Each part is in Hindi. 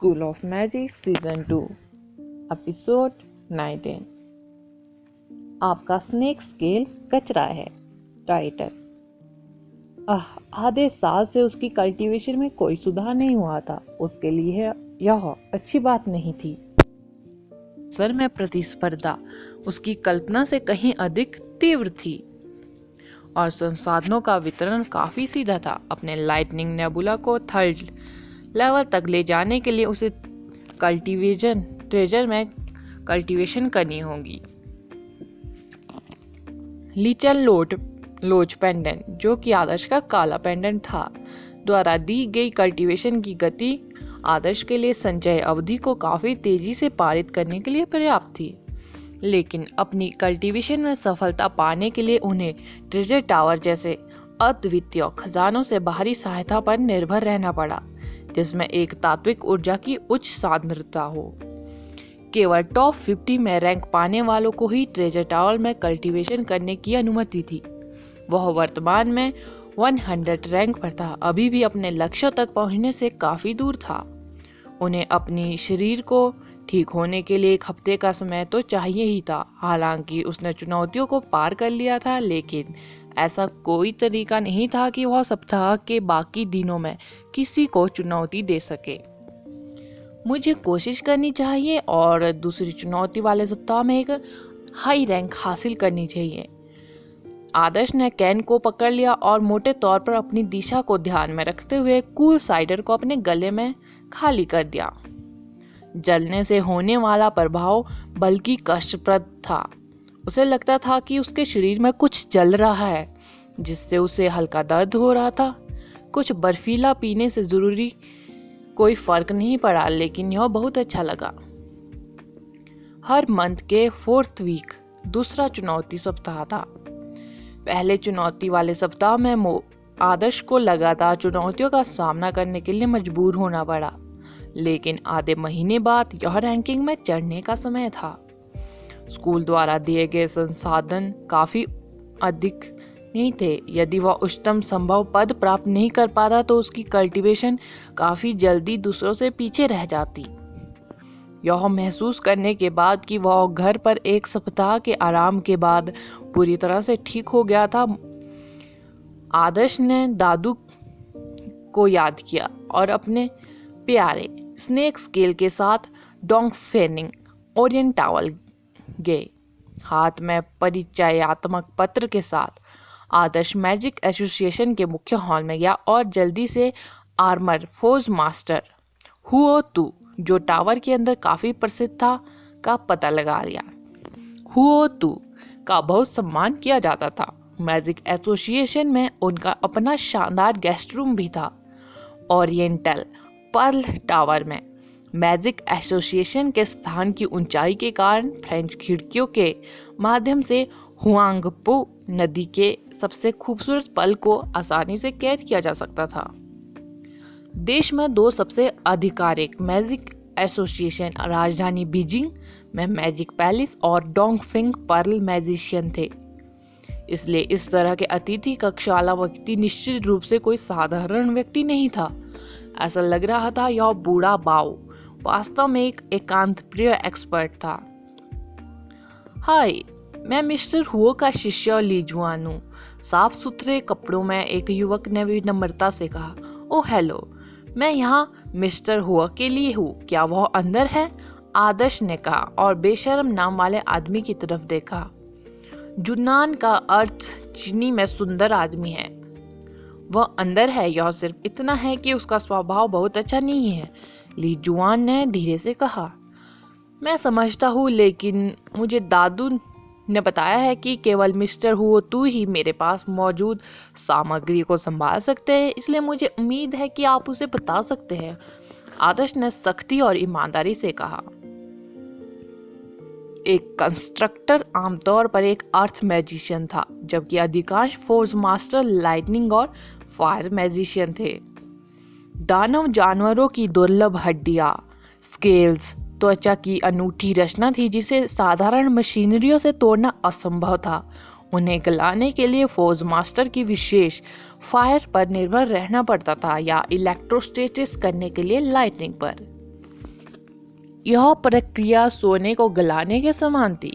School of Magic Season 2 Episode 19 आपका स्नेक स्केल कचरा है। टाइटल। आधे साल से उसकी कल्टीवेशन में कोई सुधार नहीं हुआ था। उसके लिए यह अच्छी बात नहीं थी। सर में प्रतिस्पर्धा उसकी कल्पना से कहीं अधिक तीव्र थी और संसाधनों का वितरण काफी सीधा था। अपने लाइटनिंग नेबुला को थर्ड लेवल तक ले जाने के लिए उसे कल्टीवेशन ट्रेजर में कल्टीवेशन करनी होगी। लीचल लोच पेंडेंट, जो कि आदर्श का काला पेंडेंट था, द्वारा दी गई कल्टीवेशन की गति आदर्श के लिए संचय अवधि को काफी तेजी से पारित करने के लिए पर्याप्त थी। लेकिन अपनी कल्टीवेशन में सफलता पाने के लिए उन्हें ट्रेजर टावर जैसे अद्वितीय खजानों से बाहरी सहायता पर निर्भर रहना पड़ा, जिसमें एक तात्विक ऊर्जा की उच्च सांद्रता हो। केवल टॉप 50 में रैंक पाने वालों को ही ट्रेजर टावर में कल्टीवेशन करने की अनुमति थी। वह वर्तमान में 100 रैंक पर था, अभी भी अपने लक्ष्य तक पहुंचने से काफी दूर था। उन्हें अपनी शरीर को ठीक होने के लिए 1 हफ्ते का समय तो चाहिए ही था। हालांकि उसने चुनौतियों को पार कर लिया था, लेकिन ऐसा कोई तरीका नहीं था कि वह सप्ताह के बाकी दिनों में किसी को चुनौती दे सके। मुझे कोशिश करनी चाहिए और दूसरी चुनौती वाले सप्ताह में एक हाई रैंक हासिल करनी चाहिए। आदर्श ने कैन को पकड़ लिया और मोटे तौर पर अपनी दिशा को ध्यान में रखते हुए कूल साइडर को अपने गले में खाली कर दिया। जलने से होने वाला प्रभाव बल्कि कष्टप्रद था। उसे लगता था कि उसके शरीर में कुछ जल रहा है, जिससे उसे हल्का दर्द हो रहा था। कुछ बर्फीला पीने से जरूरी कोई फर्क नहीं पड़ा, लेकिन यह बहुत अच्छा लगा। हर मंथ के 4th वीक दूसरा चुनौती सप्ताह था। पहले चुनौती वाले सप्ताह में आदर्श को लगातार चुनौतियों का सामना करने के लिए मजबूर होना पड़ा, लेकिन आधे महीने बाद यह रैंकिंग में चढ़ने का समय था। स्कूल द्वारा दिए गए संसाधन काफी अधिक नहीं थे। यदि वह उच्चतम संभव पद प्राप्त नहीं कर पाता तो उसकी कल्टीवेशन काफी जल्दी दूसरों से पीछे रह जाती। यह महसूस करने के बाद कि वह घर पर 1 सप्ताह के आराम के बाद पूरी तरह से ठीक हो गया था, आदर्श ने दादू को याद किया और अपने प्यारे स्नेक स्केल के साथ डोंगफेनिंग ओरिएंटावल गए। हाथ में परिचयात्मक पत्र के साथ आदर्श मैजिक एसोसिएशन के मुख्य हॉल में गया और जल्दी से आर्मर फोर्स मास्टर हुओ तू, जो टावर के अंदर काफी प्रसिद्ध था, का पता लगा लिया। हुओ तू का बहुत सम्मान किया जाता था। मैजिक एसोसिएशन में उनका अपना शानदार गेस्ट रूम भी था। ओरिएंटल पर्ल टावर में मैजिक एसोसिएशन के स्थान की ऊंचाई के कारण फ्रेंच खिड़कियों के माध्यम से हुआंगपो नदी के सबसे खूबसूरत पल को आसानी से कैद किया जा सकता था। देश में 2 सबसे आधिकारिक मैजिक एसोसिएशन राजधानी बीजिंग में मैजिक पैलेस और डोंगफिंग पर्ल मैजिशियन थे। इसलिए इस तरह के अतिथि कक्ष वाला व्यक्ति निश्चित रूप से कोई साधारण व्यक्ति नहीं था। ऐसा लग रहा था यह बूढ़ा बाओ वास्तव में एक एकांत प्रिय एक्सपर्ट था। हाय, मैं मिस्टर हुओ का शिष्य ली जुआन हूँ। साफ सुथरे कपड़ों में एक युवक ने विनम्रता से कहा। ओह हेलो, मैं यहाँ मिस्टर हुआ के लिए हूँ। क्या वह अंदर है? आदर्श ने कहा और बेशर्म नाम वाले आदमी की तरफ देखा। जुनान का अर्थ चीनी में सुंदर आदमी है। वह अंदर है, यह सिर्फ इतना है कि उसका स्वभाव बहुत अच्छा नहीं है, ली जुआन ने धीरे से कहा। मैं समझता हूँ, लेकिन मुझे दादू ने बताया है कि केवल मिस्टर हुओ तू ही मेरे पास मौजूद सामग्री को संभाल सकते हैं, इसलिए मुझे उम्मीद है कि आप उसे बता सकते हैं, आदर्श ने सख्ती और ईमानदारी से कहा। एक कंस्ट्रक्टर आमतौर पर एक अर्थ मैजिशियन था, जबकि अधिकांश फोर्स मास्टर लाइटनिंग और फायर मैजिशियन थे। दानव जानवरों की दुर्लभ हड्डियां, स्केल्स, त्वचा की अनूठी रचना थी जिसे साधारण मशीनरियों से तोड़ना असंभव था। उन्हें गलाने के लिए फोर्स मास्टर की विशेष फायर पर निर्भर रहना पड़ता था या इलेक्ट्रोस्टैटिक्स करने के लिए लाइटनिंग पर। यह प्रक्रिया सोने को गलाने के समान थी।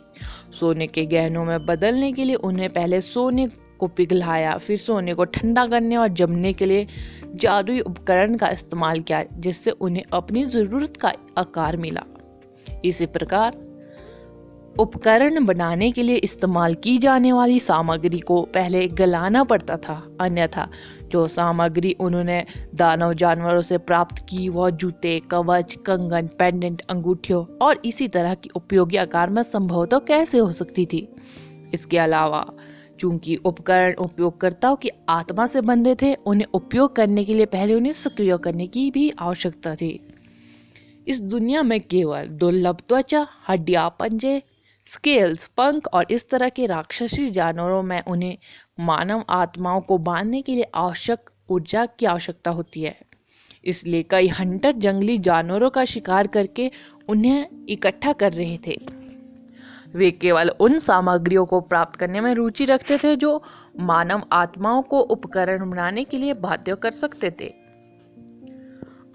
सोने के गहनों में बदलने के लिए उन्हें पहले सोने को पिघलाया, फिर सोने को ठंडा करने और जमने के लिए जादुई उपकरण का इस्तेमाल किया, जिससे उन्हें अपनी जरूरत का आकार मिला। इसी प्रकार उपकरण बनाने के लिए इस्तेमाल की जाने वाली सामग्री को पहले गलाना पड़ता था, अन्यथा जो सामग्री उन्होंने दानव जानवरों से प्राप्त की वह जूते, कवच, कंगन, पेंडेंट, अंगूठियों और इसी तरह की उपयोगी आकार में संभवतः कैसे हो सकती थी। इसके अलावा चूंकि उपकरण उपयोगकर्ताओं की आत्मा से बंधे थे, उन्हें उपयोग करने के लिए पहले उन्हें सक्रिय करने की भी आवश्यकता थी। इस दुनिया में केवल दुर्लभ त्वचा, हड्डियां, पंजे, स्केल्स, पंख और इस तरह के राक्षसी जानवरों में उन्हें मानव आत्माओं को बांधने के लिए आवश्यक ऊर्जा की आवश्यकता होती है। इसलिए कई हंटर जंगली जानवरों का शिकार करके उन्हें इकट्ठा कर रहे थे। वे केवल उन सामग्रियों को प्राप्त करने में रुचि रखते थे जो मानव आत्माओं को उपकरण बनाने के लिए बाध्य कर सकते थे।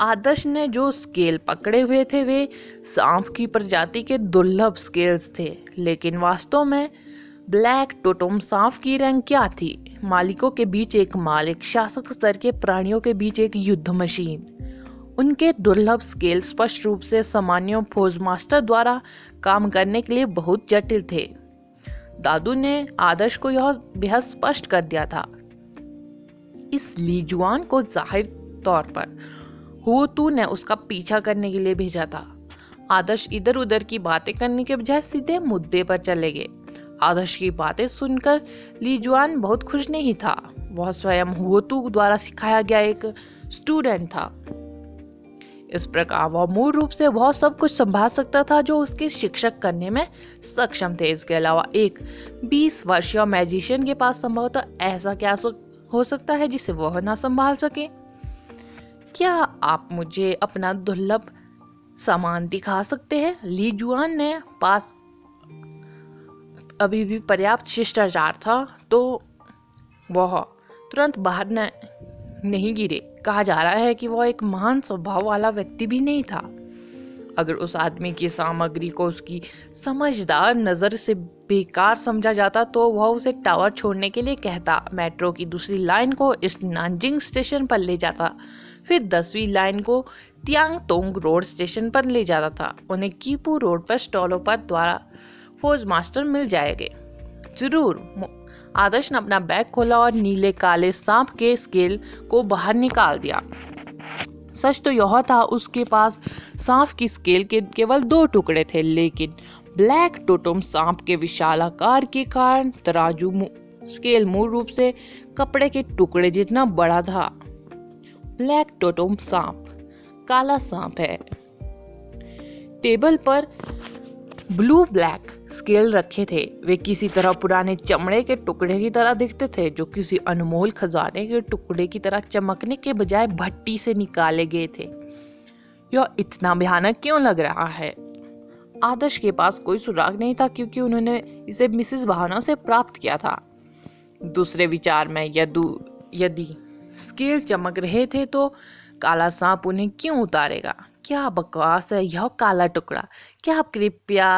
आदर्श ने जो स्केल पकड़े हुए थे वे सांप की प्रजाति के दुर्लभ स्केल्स थे, लेकिन वास्तव में ब्लैक टोटम सांप की रंग क्या थी? मालिकों के बीच एक मालिक, शासक स्तर के प्राणियों के बीच एक युद्ध मशीन। उनके दुर्लभ स्केल स्पष्ट रूप से सामान्य फौज मास्टर द्वारा काम करने के लिए बहुत जटिल थे। दादू ने आदर्श को यह बेहद स्पष्ट कर दिया था। इस लीजुआन को जाहिर तौर पर हुओतू ने उसका पीछा करने के लिए भेजा था। आदर्श इधर उधर की बातें करने के बजाय सीधे मुद्दे पर चले गए। आदर्श की बातें सुनकर लीजुआन बहुत खुश नहीं था। वह स्वयं हुओतू द्वारा सिखाया गया एक स्टूडेंट था। इस प्रकार वह मूल रूप से वह सब कुछ संभाल सकता था जो उसके शिक्षक करने में सक्षम थे। इसके अलावा एक 20 वर्षीय मैजिशियन के पास संभवतः ऐसा क्या हो सकता है जिसे वह ना संभाल सके? क्या आप मुझे अपना दुर्लभ सामान दिखा सकते हैं? लीजुआन ने पास अभी भी पर्याप्त शिष्टाचार था तो वह तुरंत बाहर नहीं गिरे। कहा जा रहा है कि वह एक महान स्वभाव वाला व्यक्ति भी नहीं था। अगर उस आदमी की सामग्री को उसकी समझदार नजर से बेकार समझा जाता तो वह उसे टावर छोड़ने के लिए कहता, मेट्रो की दूसरी लाइन को इस नानजिंग स्टेशन पर ले जाता, फिर 10वीं लाइन को तियांगतोंग रोड स्टेशन पर ले जाता था। उन्हें कीपू रोड पर स्टॉलों पर द्वारा फौज मास्टर मिल जाएंगे। जरूर। आदर्श ने अपना बैग खोला और नीले काले सांप के स्केल को बाहर निकाल दिया। सच तो यह था उसके पास सांप की स्केल के केवल 2 टुकड़े थे, लेकिन ब्लैक टोटम सांप के विशाल आकार के कारण तराजू स्केल मूल रूप से कपड़े के टुकड़े जितना बड़ा था। ब्लैक टोटम सांप काला सांप है। टेबल पर ब्लू ब्लैक स्केल रखे थे। वे किसी तरह पुराने चमड़े के टुकड़े की तरह दिखते थे जो किसी अनमोल खजाने के टुकड़े की तरह चमकने के बजाय भट्टी से निकाले गए थे। यह इतना भयानक क्यों लग रहा है? आदर्श के पास कोई सुराग नहीं था क्योंकि उन्होंने इसे मिसेस भावना से प्राप्त किया था। दूसरे विचार में यदि स्केल चमक रहे थे तो काला सांप उन्हें क्यों उतारेगा? क्या बकवास है यह काला टुकड़ा। क्या आप कृपया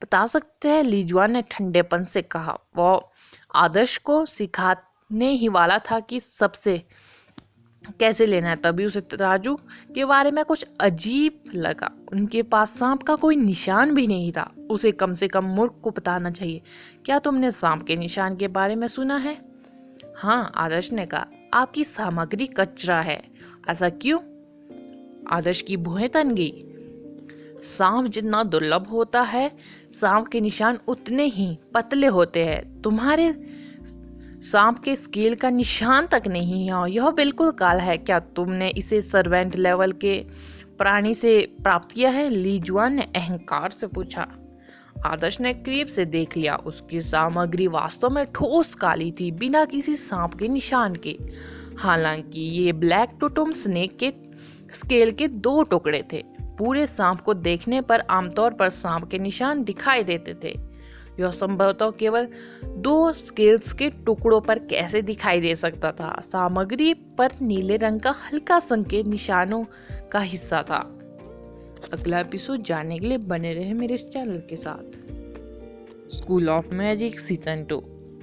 बता सकते हैं? लीजुआन ने ठंडेपन से कहा। वो आदर्श को सिखाने ही वाला था कि सबसे कैसे लेना है। तभी उसे तराजू के बारे में कुछ अजीब लगा। उनके पास सांप का कोई निशान भी नहीं था। उसे कम से कम मूर्ख को बताना चाहिए। क्या तुमने सांप के निशान के बारे में सुना है? हाँ, आदर्श ने कहा। आपकी सामग्री कचरा है। ऐसा क्यों? आदर्श की भुएं तन गई। सांप जितना दुर्लभ होता है, सांप के निशान उतने ही पतले होते हैं। तुम्हारे सांप के स्केल का निशान तक नहीं है। यह बिल्कुल काला है। क्या तुमने इसे सर्वेंट लेवल के प्राणी से प्राप्त किया है? लीजुआन ने अहंकार से पूछा। आदर्श ने करीब से देख लिया। उसकी सामग्री वास्तव में ठोस काली थी, बिना किसी सांप के निशान के। हालांकि ये ब्लैक टोटम स्नेक के स्केल के 2 टुकड़े थे। पूरे सांप को देखने पर आमतौर पर सांप के निशान दिखाई देते थे। यह संभवतः केवल 2 स्केल्स के टुकड़ों पर कैसे दिखाई दे सकता था? सामग्री पर नीले रंग का हल्का संकेत निशानों का हिस्सा था। अगला एपिसोड जानने के लिए बने रहे मेरे इस चैनल के साथ। School of magic season 2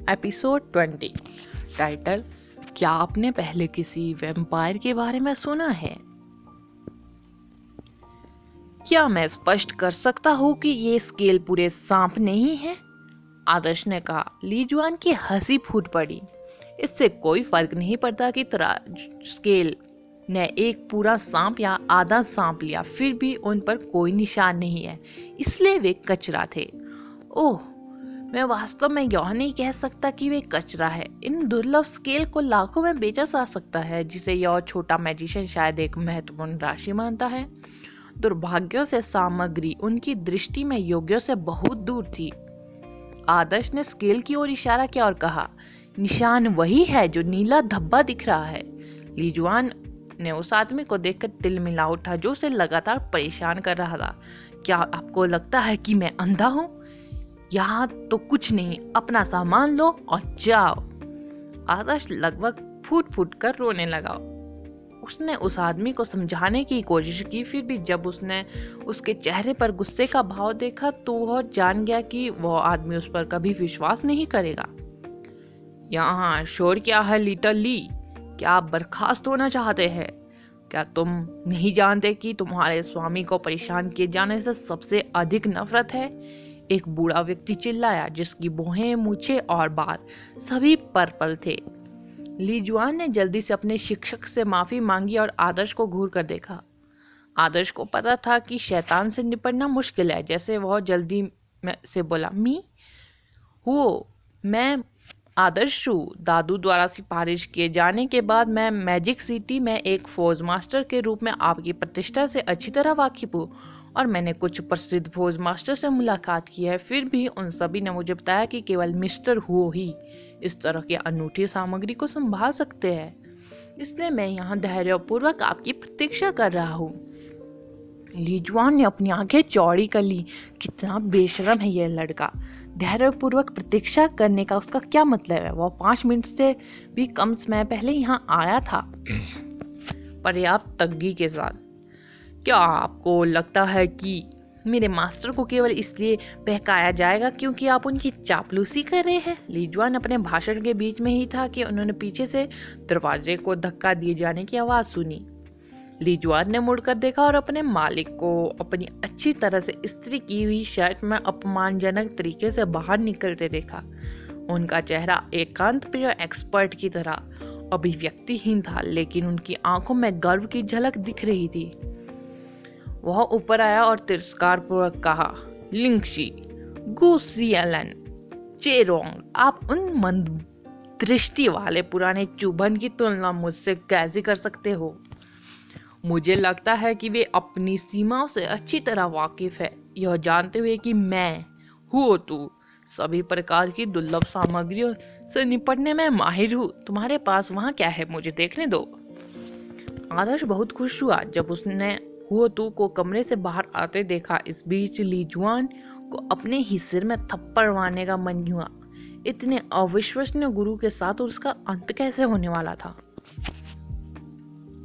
episode 20। Title, क्या आपने पहले किसी वैम्पायर के बारे में सुना है? क्या मैं स्पष्ट कर सकता हूँ कि ये स्केल पूरे सांप नहीं है? आदर्श ने कहा। ली जुआन की हंसी फूट पड़ी। इससे कोई फर्क नहीं पड़ता कि स्केल ने एक पूरा सांप या आधा सांप लिया, फिर भी उन पर कोई निशान नहीं है, इसलिए वे कचरा थे। ओह, मैं वास्तव में यह नहीं कह सकता कि वे कचरा है। इन दुर्लभ स्केल को लाखों में बेचा जा सकता है, जिसे यह छोटा मैजिशियन शायद एक महत्वपूर्ण राशि मानता है। दुर्भाग्य से सामग्री उनकी दृष्टि में योग्य से बहुत दूर थी। आदर्श ने स्केल की ओर इशारा किया और कहा, निशान वही है जो नीला धब्बा दिख रहा है। लीजुआन ने उस आदमी को देखकर तिलमिला उठा जो उसे लगातार परेशान कर रहा था। क्या आपको लगता है कि मैं अंधा हूँ? यहाँ तो कुछ नहीं, अपना सामान लो और जाओ। आदर्श लगभग फूट फूट कर रोने लगा। उसने उस आदमी को समझाने की कोशिश की, फिर भी जब उसने उसके चेहरे पर गुस्से का भाव देखा तो वह जान गया कि वह आदमी उस पर कभी विश्वास नहीं करेगा। यहाँ शोर क्या है लिटिल ली? क्या आप बर्खास्त होना चाहते हैं? क्या तुम नहीं जानते कि तुम्हारे स्वामी को परेशान किए जाने से सबसे अधिक नफरत है? एक बूढ़ा व्यक्ति चिल्लाया, जिसकी भौहें, मूछें और बाल सभी पर्पल थे। ली जुआन ने जल्दी से अपने शिक्षक से माफी मांगी और आदर्श को घूर कर देखा। आदर्श को पता था कि शैतान से निपटना मुश्किल है, जैसे वह जल्दी से बोला, मैं आदर्श हूँ। दादू द्वारा सिफारिश किए जाने के बाद मैं मैजिक सिटी में एक फौज मास्टर के रूप में आपकी प्रतिष्ठा से अच्छी तरह वाकिफ हूँ और मैंने कुछ प्रसिद्ध फौज मास्टर से मुलाकात की है। फिर भी उन सभी ने मुझे बताया कि केवल मिस्टर हु ही इस तरह की अनूठी सामग्री को संभाल सकते हैं, इसलिए मैं यहाँ धैर्यपूर्वक आपकी प्रतीक्षा कर रहा हूँ। लीजुआन ने अपनी आंखें चौड़ी कर ली। कितना बेशरम है यह लड़का। धैर्यपूर्वक प्रतीक्षा करने का उसका क्या मतलब है? वह 5 मिनट से भी कम समय पहले यहाँ आया था, पर्याप्त तग्गी के साथ। क्या आपको लगता है कि मेरे मास्टर को केवल इसलिए बहकाया जाएगा क्योंकि आप उनकी चापलूसी कर रहे हैं? लीजुआन अपने भाषण के बीच में ही था कि उन्होंने पीछे से दरवाजे को धक्का दिए जाने की आवाज सुनी। लीजुआन ने मुड़कर देखा और अपने मालिक को अपनी अच्छी तरह से इस्त्री की हुई शर्ट में अपमानजनक तरीके से बाहर निकलते देखा। उनका चेहरा एकांत प्रिय एक्सपर्ट की तरह अभिव्यक्तिहीन था, लेकिन उनकी आंखों में गर्व की झलक दिख रही थी। वह ऊपर आया और तिरस्कारपूर्वक कहा, लिंगशी, गुसियलन, चेरोंग, आप उन मंद दृष्टि वाले पुराने चुभन की तुलना मुझसे कैसे कर सकते हो? मुझे लगता है कि वे अपनी सीमाओं से अच्छी तरह वाकिफ है, यह जानते हुए कि मैं हूँ तू सभी प्रकार की दुर्लभ सामग्रियों से निपटने में माहिर हूँ। तुम्हारे पास वहाँ क्या है, मुझे देखने दो। आदर्श बहुत खुश हुआ जब उसने हुआ तू को कमरे से बाहर आते देखा। इस बीच लीजुआन को अपने ही सिर में थप्पड़ मारने का मन हुआ। इतने अविश्वसनीय गुरु के साथ उसका अंत कैसे होने वाला था?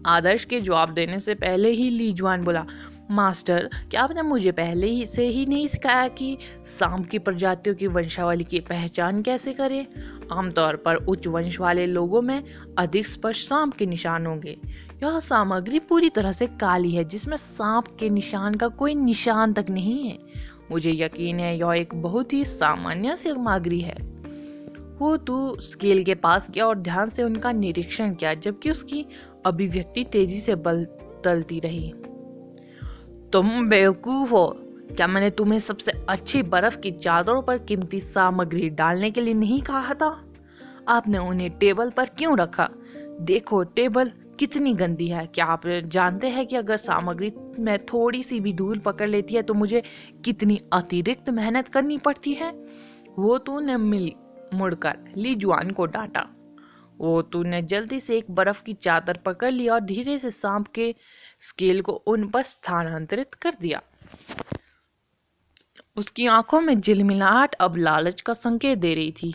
आदर्श के जवाब देने से पहले ही लीजुआन बोला, मास्टर, क्या आपने मुझे पहले ही से ही नहीं सिखाया कि सांप की प्रजातियों की वंशावली की पहचान कैसे करें? आमतौर पर उच्च वंश वाले लोगों में अधिक स्पष्ट सांप के निशान होंगे। यह सामग्री पूरी तरह से काली है, जिसमें सांप के निशान का कोई निशान तक नहीं है। मुझे यकीन है यह एक बहुत ही सामान्य सामग्री है। वो तू स्केल के पास गया और ध्यान से उनका निरीक्षण किया, जबकि उसकी अभिव्यक्ति तेजी से बदलती रही। तुम बेवकूफ हो। क्या मैंने तुम्हें सबसे अच्छी बर्फ की चादरों पर कीमती सामग्री डालने के लिए नहीं कहा था? आपने उन्हें टेबल पर क्यों रखा? देखो टेबल कितनी गंदी है। क्या आप जानते हैं कि अगर सामग्री में थोड़ी सी भी धूल पकड़ लेती है तो मुझे कितनी अतिरिक्त मेहनत करनी पड़ती है? वो तूने मुड़कर लीजुआन को डांटा। वो तूने जल्दी से एक बर्फ की चादर पकड़ ली और धीरे से सांप के स्केल को उन पर स्थानांतरित कर दिया। उसकी आंखों में झिलमिलाहट अब लालच का संकेत दे रही थी।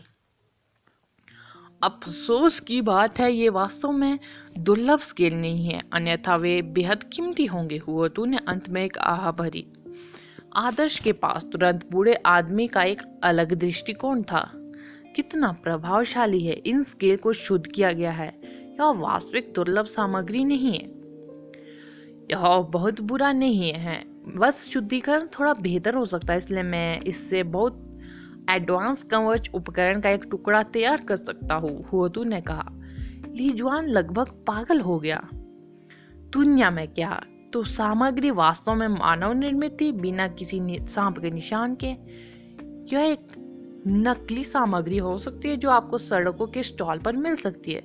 अफसोस की बात है, ये वास्तव में दुर्लभ स्केल नहीं है, अन्यथा वे बेहद कीमती होंगे। हुओतू ने अंत में एक आह भरी। आदर्श के पास तुरंत बूढ़े आदमी का एक अलग दृष्टिकोण था। कितना प्रभावशाली है, इन स्केल को शुद्ध किया गया है। यह वास्तविक दुर्लभ सामग्री नहीं है, यह बहुत बुरा नहीं है, बस शुद्धिकरण थोड़ा बेहतर हो सकता है, इसलिए मैं इससे बहुत एडवांस कवच उपकरण का एक टुकड़ा तैयार कर सकता हूँ, हुओतू ने कहा। लीजुआन लगभग पागल हो गया। दुनिया में क्या, तो सामग्री वास्तव में मानव निर्मित थी, बिना किसी सांप के निशान के। यह एक नकली सामग्री हो सकती है जो आपको सड़कों के स्टॉल पर मिल सकती है।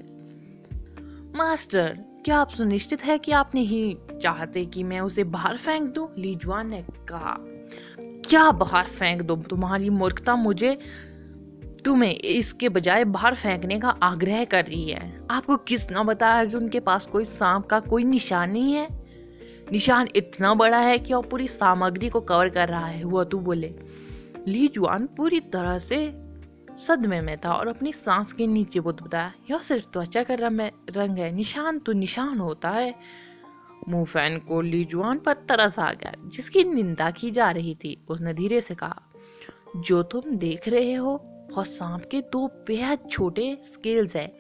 मास्टर, क्या आप सुनिश्चित है कि आप नहीं चाहते कि मैं उसे बाहर फेंक दूं? लीजुआन ने कहा। क्या बाहर फेंक दूं? तुम्हारी मूर्खता मुझे तुम्हें इसके बजाय बाहर फेंकने का आग्रह कर रही है। आपको किसने बताया कि उनके पास कोई सांप का कोई निशान नहीं है? निशान इतना बड़ा है कि वह पूरी सामग्री को कवर कर रहा है, हुओतू बोले। लीजुआन पूरी तरह से सदमे में था और अपनी सांस के नीचे बताया, यह सिर्फ त्वचा का रंग है, निशान तो निशान होता है। मुफैन को लीजुआन पर तरस आ गया, जिसकी निंदा की जा रही थी। उसने धीरे से कहा, जो तुम देख रहे हो वह सांप के दो बेहद छोटे स्केल्स है।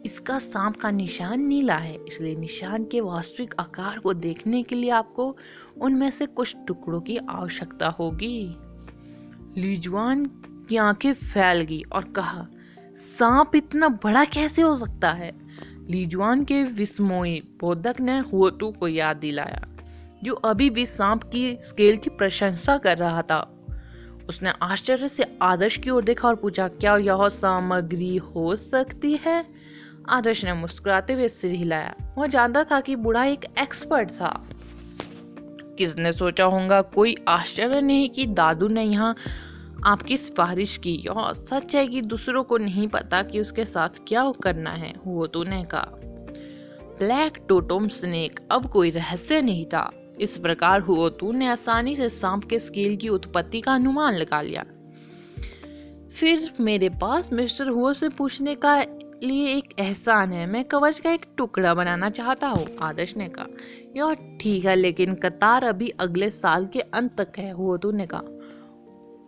इसका सांप का निशान नीला है, इसलिए निशान के वास्तविक आकार को देखने के लिए आपको उनमें से कुछ टुकड़ों की आवश्यकता होगी। लीजुआन की आंखें फैल गई और कहा, सांप इतना बड़ा कैसे हो सकता है? लीजुआन के विस्मोई बोधक ने हुओतू को याद दिलाया, जो अभी भी सांप की स्केल की प्रशंसा कर रहा था। उसने आश्चर्य से आदर्श की ओर देखा और पूछा, क्या यह सामग्री हो सकती है? आदर्श ने मुस्कुराते हुए सिर हिलाया। वह जानता था कि बूढ़ा एक एक्सपर्ट था। किसने सोचा होगा, कोई आश्चर्य नहीं कि दादू ने यहाँ आपकी सिफारिश की। यह सच है कि दूसरों को नहीं पता कि उसके साथ क्या करना है, हुओतू ने कहा। ब्लैक टोटम स्नेक अब कोई रहस्य नहीं था। इस प्रकार हुओतू ने आसानी से सांप के स्केल की उत्पत्ति का अनुमान लगा लिया। फिर मेरे पास मिस्टर हुओ से पूछने का लिए एक एहसान है, मैं कवच का एक टुकड़ा बनाना चाहता हूँ, आदर्श ने कहा। यह ठीक है, लेकिन कतार अभी अगले साल के अंत तक है, हुओतू ने कहा।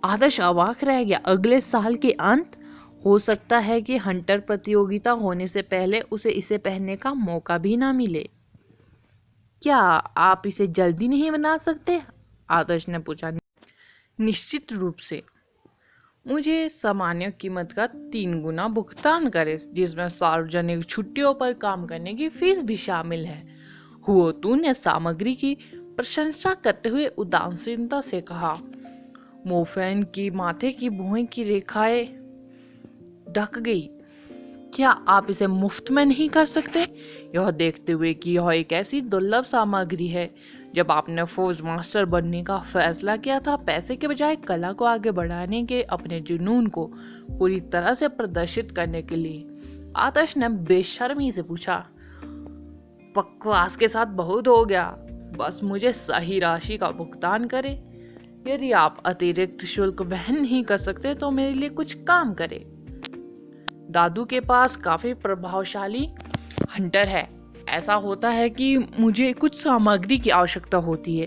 आदर्श अवाक रह गया। अगले साल के अंत? हो सकता है कि हंटर प्रतियोगिता होने से पहले उसे इसे पहनने का मौका भी ना मिले। क्या आप इसे जल्दी नहीं बना सकते? आदर्श ने पूछा। निश्चित रूप से। मुझे सामान्य कीमत का 3 गुना भुगतान करें, जिसमें सार्वजनिक छुट्टियों पर काम करने की फीस भी शामिल है, हुओतू ने सामग्री की प्रशंसा करते हुए उदासीनता से कहा। मोफैन की माथे की भुएं की रेखाएं ढक गई। क्या आप इसे मुफ्त में नहीं कर सकते? यह देखते हुए कि यह एक ऐसी दुर्लभ सामग्री है, जब आपने फौज मास्टर बनने का फैसला किया था, पैसे के बजाय कला को आगे बढ़ाने के अपने जुनून को पूरी तरह से प्रदर्शित करने के लिए, आदर्श ने बेशर्मी से पूछा। बकवास के साथ बहुत हो गया, बस मुझे सही राशि का भुगतान करें। यदि आप अतिरिक्त शुल्क वहन नहीं कर सकते तो मेरे लिए कुछ काम करें। दादू के पास काफी प्रभावशाली हंटर है। ऐसा होता है कि मुझे कुछ सामग्री की आवश्यकता होती है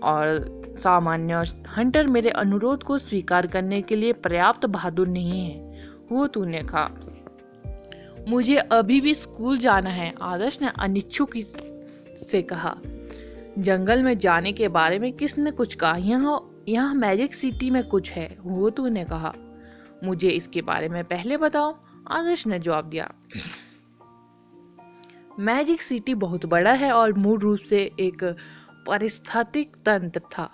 और सामान्य हंटर मेरे अनुरोध को स्वीकार करने के लिए पर्याप्त बहादुर नहीं है, हुओतू ने कहा। मुझे अभी भी स्कूल जाना है, आदर्श ने अनिच्छुक से कहा। जंगल में जाने के बारे में किसने कुछ कहा? यहाँ मैजिक सिटी में कुछ है, हुओतू ने कहा। मुझे इसके बारे में पहले बताओ, आदर्श ने जवाब दिया। मैजिक सिटी बहुत बड़ा है और मूल रूप से एक पारिस्थितिक तंत्र था।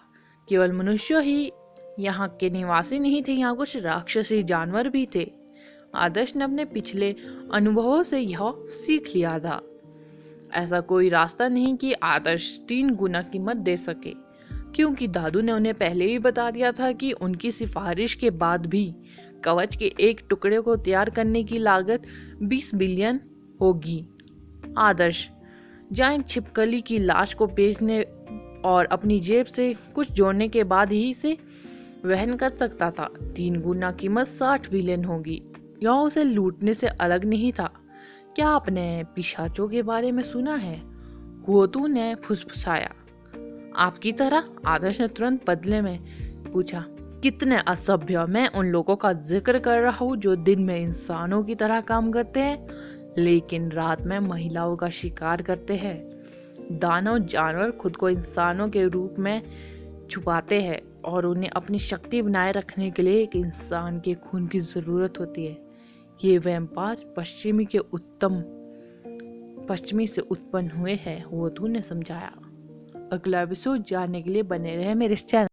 केवल मनुष्य ही यहाँ के निवासी नहीं थे, यहाँ कुछ राक्षसी जानवर भी थे। आदर्श ने अपने पिछले अनुभवों से यह सीख लिया था। ऐसा कोई रास्ता नहीं कि आदर्श 3 गुना कीमत दे सके, क्योंकि दादू ने उन्हें पहले ही बता दिया था कि उनकी सिफारिश के बाद भी कवच के एक टुकड़े को तैयार करने की लागत 20 बिलियन होगी। आदर्श जायंट छिपकली की लाश को बेचने और अपनी जेब से कुछ जोड़ने के बाद ही इसे वहन कर सकता था। 3 गुना कीमत 60 बिलियन होगी। यह उसे लूटने से अलग नहीं था। क्या आपने पिशाचों के बारे में सुना है? हुओतू ने फुसफुसाया। आपकी तरह? आदर्श ने तुरंत बदले में पूछा। कितने असभ्य! मैं उन लोगों का जिक्र कर रहा हूँ जो दिन में इंसानों की तरह काम करते हैं लेकिन रात में महिलाओं का शिकार करते हैं। दानव जानवर खुद को इंसानों के रूप में छुपाते हैं और उन्हें अपनी शक्ति बनाए रखने के लिए एक इंसान के खून की जरूरत होती है। ये वैम्पायर पश्चिमी से उत्पन्न हुए हैं, हुओतू ने समझाया। अगला एपिसोड जानने के लिए बने रहे मेरे इस चैनल।